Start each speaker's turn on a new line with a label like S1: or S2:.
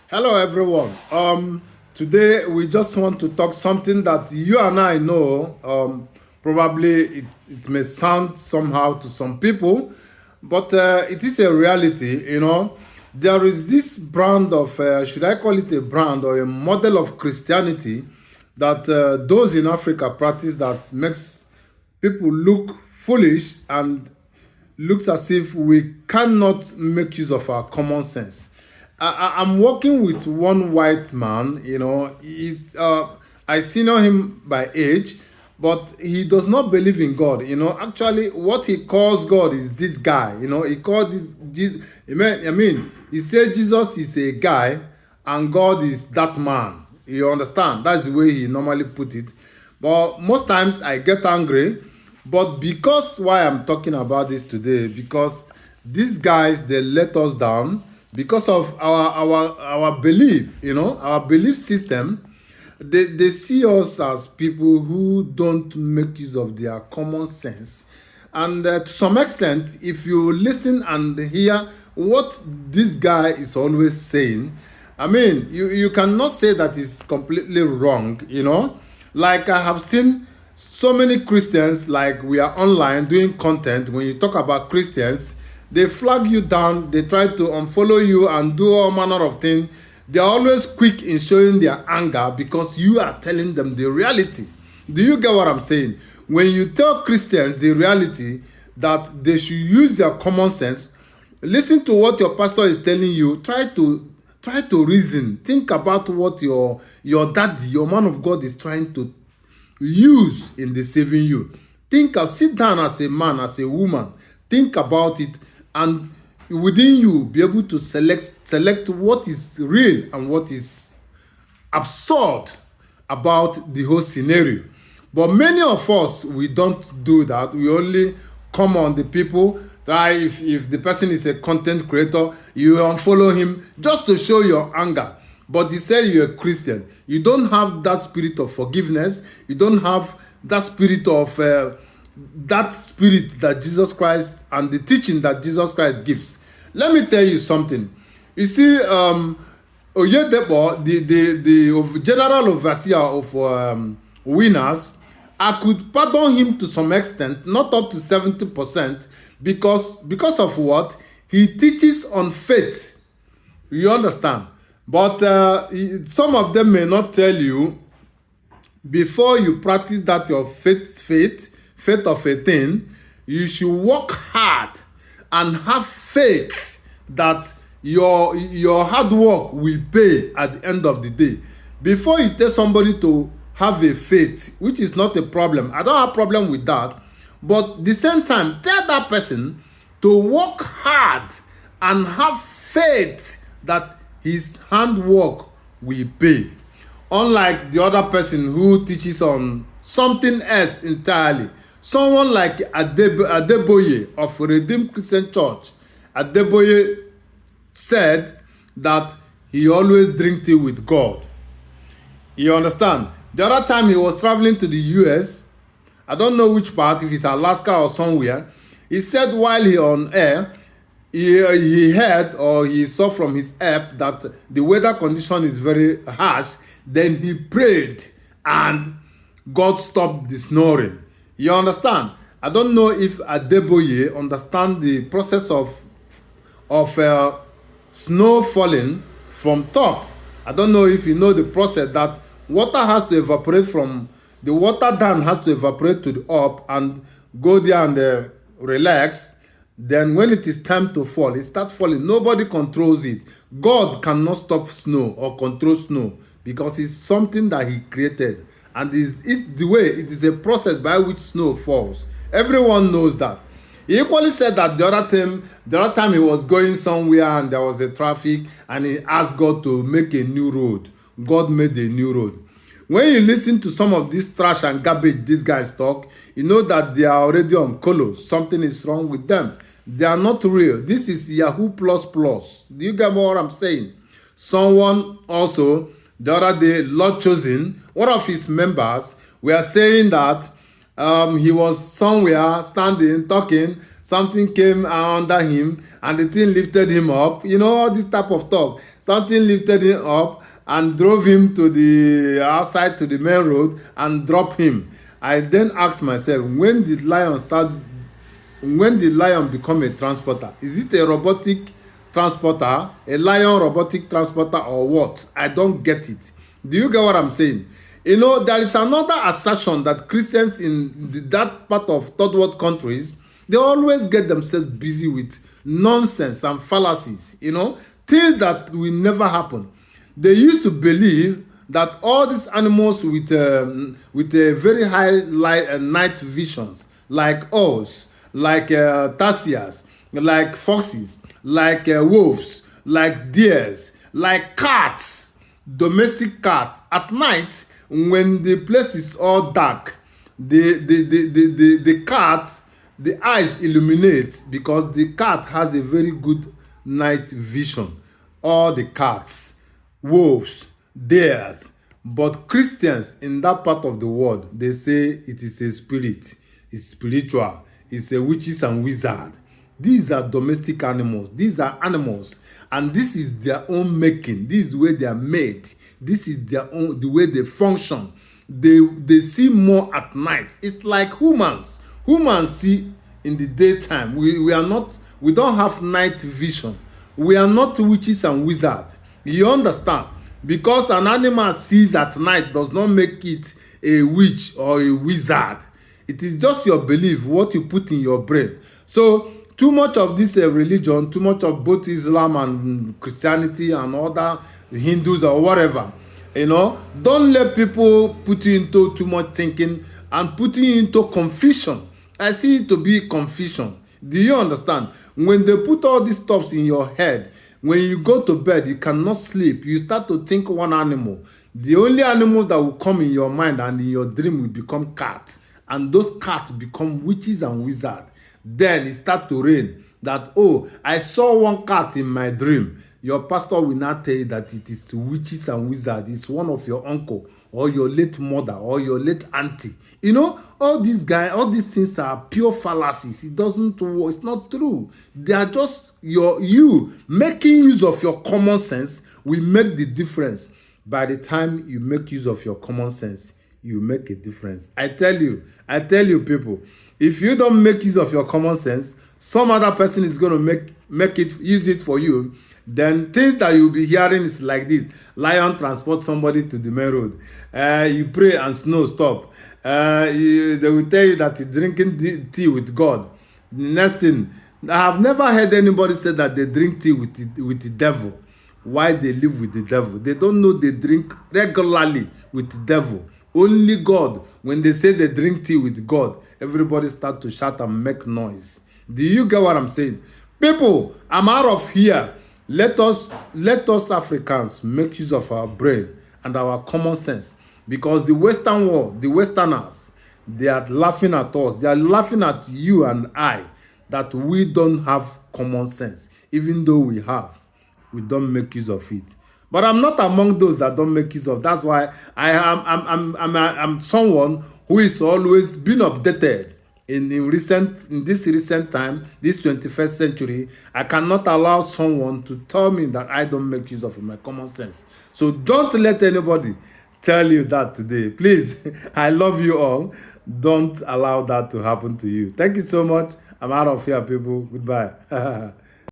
S1: Hello, everyone. Today we just want to talk something that you and I know. Probably it may sound somehow to some people, but it is a reality. There is this brand of, should I call it a brand or a model of Christianity that those in Africa practice that makes people look foolish and looks as if we cannot make use of our common sense. I'm working with one white man. He's I senior him by age, but he does not believe in God. Actually, what he calls God is this guy. He called this Jesus. I mean, he said Jesus is a guy and God is that man. You understand? That's the way he normally put it. But most times I get angry. But because why I'm talking about this today, because these guys they let us down because of our belief, our belief system. They see us as people who don't make use of their common sense. And to some extent, if you listen and hear what this guy is always saying, I mean, you cannot say that it's completely wrong. Like I have seen so many Christians, like we are online doing content. When you talk about Christians, they flag you down, they try to unfollow you and do all manner of things. They're always quick in showing their anger because you are telling them the reality. Do you get what I'm saying? When you tell Christians the reality that they should use their common sense, listen to what your pastor is telling you, try to reason, think about what your daddy, your man of God is trying to use in deceiving you. Sit down as a man, as a woman, think about it, and within you be able to select what is real and what is absurd about the whole scenario. But many of us, we don't do that. We only come on the people. Try, if the person is a content creator, you unfollow him just to show your anger. But you say you're a Christian. You don't have that spirit of forgiveness. You don't have that spirit of that Jesus Christ and the teaching that Jesus Christ gives. Let me tell you something. You see, Oyedepo, the general overseer of winners, I could pardon him to some extent, not up to 70%, because of what he teaches on faith. You understand? But some of them may not tell you before you practice that your faith of a thing, you should work hard and have faith that your hard work will pay at the end of the day. Before you tell somebody to have a faith, which is not a problem, I don't have problem with that. But the same time, tell that person to work hard and have faith that his handwork will pay. Unlike the other person who teaches on something else entirely. Someone like Adeboye of Redeemed Christian Church. Adeboye said that he always drink tea with God. You understand? The other time he was traveling to the US, I don't know which part, if it's Alaska or somewhere, he said while he on air, he heard or he saw from his app that the weather condition is very harsh. Then he prayed and God stopped the snoring. You understand? I don't know if Adeboye understand the process of snow falling from top. I don't know if you know the process that water has to evaporate from the water down, has to evaporate to the up and go there and relax. Then when it is time to fall, it starts falling. Nobody controls it. God cannot stop snow or control snow because it's something that he created. And it's the way, it is a process by which snow falls. Everyone knows that. He equally said that the other time he was going somewhere and there was a traffic and he asked God to make a new road. God made a new road. When you listen to some of this trash and garbage these guys talk, you know that they are already on colors. Something is wrong with them. They are not real. This is Yahoo++. Do you get what I'm saying? Someone also, the other day, Lord Chosen, one of his members, were saying that he was somewhere standing, talking, something came under him, and the thing lifted him up. All this type of talk. something lifted him up and drove him to the outside to the main road and dropped him. I then asked myself, when did lion become a transporter? Is it a robotic transporter, a lion robotic transporter, or what? I don't get it. Do you get what I'm saying? You know, there is another assertion that Christians in that part of third world countries, they always get themselves busy with nonsense and fallacies, you know, things that will never happen. They used to believe that all these animals with a very high night visions, like owls, like tarsiers, like foxes, like wolves, like deers, like cats, domestic cats, at night when the place is all dark, the cat, the eyes illuminate because the cat has a very good night vision. All the cats, wolves, theirs. But Christians in that part of the world, they say it is a spirit, it's spiritual, it's a witches and wizard. These are domestic animals. These are animals, and this is their own making. This is where they are made. This is their own, the way they function. They see more at night. It's like humans. Humans see in the daytime. We are not. We don't have night vision. We are not witches and wizards. You understand? Because an animal sees at night does not make it a witch or a wizard. It is just your belief, what you put in your brain. So too much of this religion, too much of both Islam and Christianity and other Hindus or whatever, you know, don't let people put you into too much thinking and putting you into confusion. I see it to be confusion. Do you understand? When they put all these stuffs in your head, when you go to bed, you cannot sleep. You start to think one animal. The only animal that will come in your mind and in your dream will become cat. And those cats become witches and wizards. Then it starts to rain that, oh, I saw one cat in my dream. Your pastor will not tell you that it is witches and wizards. It's one of your uncle or your late mother or your late auntie. You know, all these guys, all these things are pure fallacies. It doesn't work. It's not true. They are just you making use of your common sense will make the difference. By the time you make use of your common sense, you make a difference. I tell you people, if you don't make use of your common sense, some other person is going to use it for you. Then things that you'll be hearing is like this: lion transport somebody to the main road. You pray and snow stop. They will tell you that you're drinking tea with God. The next thing, I have never heard anybody say that they drink tea with the devil. Why they live with the devil? They don't know they drink regularly with the devil. Only God. When they say they drink tea with God, everybody start to shout and make noise. Do you get what I'm saying? People, I'm out of here. Let us Africans make use of our brain and our common sense, because the Western world, the Westerners, they are laughing at us. They are laughing at you and I that we don't have common sense. Even though we have, we don't make use of it. But I'm not among those that don't make use of. That's why I'm someone who is always been updated in this recent time, this 21st century. I cannot allow someone to tell me that I don't make use of my common sense. So don't let anybody tell you that today. Please, I love you all. Don't allow that to happen to you. Thank you so much. I'm out of here, people. Goodbye.